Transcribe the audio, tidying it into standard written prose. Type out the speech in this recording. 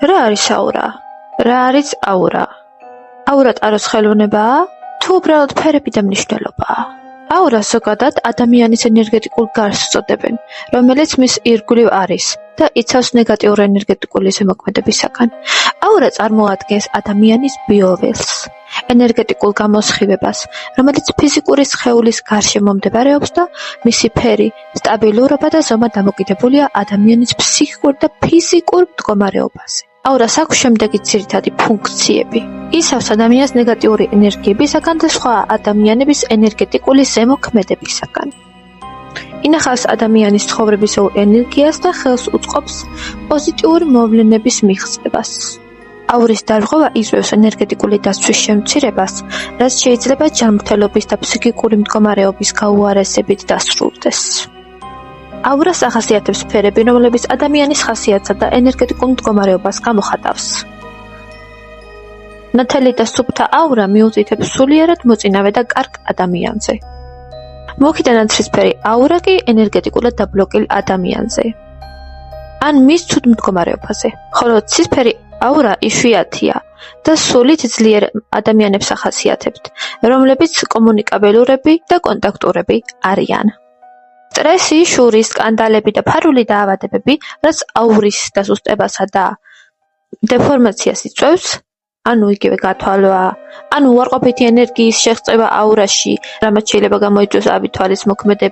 რა არის აურა? რა არის აურა? აურა ტაროს ხელოვნებაა? თუ უბრალოდ ფერები და მნიშვნელობაა? აურას ზოგადად ადამიანის ენერგეტიკულ გარსს უწოდებენ, რომელიც მის ირგვლივ არის და იცავს ნეგატიურ ენერგეტიკული ზემოქმედებისაგან. აურა წარმოადგენს ადამიანის ბიოველს, ენერგეტიკულ გამოსხივებას, რომელიც ფიზიკური სხეულის გარშემო მდებარეობს და მისი ფერი, სტაბილურობა და ზომა დამოკიდებულია ადამიანის ფსიქიკურ და ფიზიკურ მდგომარეობაზე. აურას აქვს შემდეგი ძირითადი ფუნქციები. იცავს ადამიანს ნეგატიური ენერგიებისაგან და სხვა ადამიანების ენერგეტიკული ზემოქმედებისაგან. ინახავს ადამიანის ცხოვრებისეულ ენერგიას და ხელს უწყობს პოზიტიური მოვლენების მიღწევას. აურის დარღვევა იწვევს ენერგეტიკული დაცვის შემცირებას, რაც შეიძლება ჯანმრთელობის და ფსიქიკური მდგომარეობის გაუარესებით დასრულდეს. აურას ახასიათებს ფერები, რომლებიც ადამიანის ხასიათსა და ენერგეტიკულ მდგომარეობას გამოხატავს. ნათელი და სუფთა აურა მიუთითებს სულიერად მოწინავე და კარგ ადამიანზე. მუქი და ნაცრისფერი აურა კი ენერგეტიკულად დაბლოკილ ადამიანზე. ან მის ცუდ მდგომარეობაზე. ხოლო ცისფერი აურა იშვიათია და სულით ძლიერ ადამიანებს ახასიათებთ, რომლებიც კომუნიკაბელურები და კონტაქტურები არიან. სტრესი, შური, სკანდალები და ფარული დაავადებები, რაც აურის დასუსტებასა და დეფორმაციას იწვევს, ანუ იგივე გათვალვა, ანუ უარყოფითი ენერგიის შეღწევა აურაში, რამაც შეიძლება გამოიწვევს ავი თვალის მოქმედება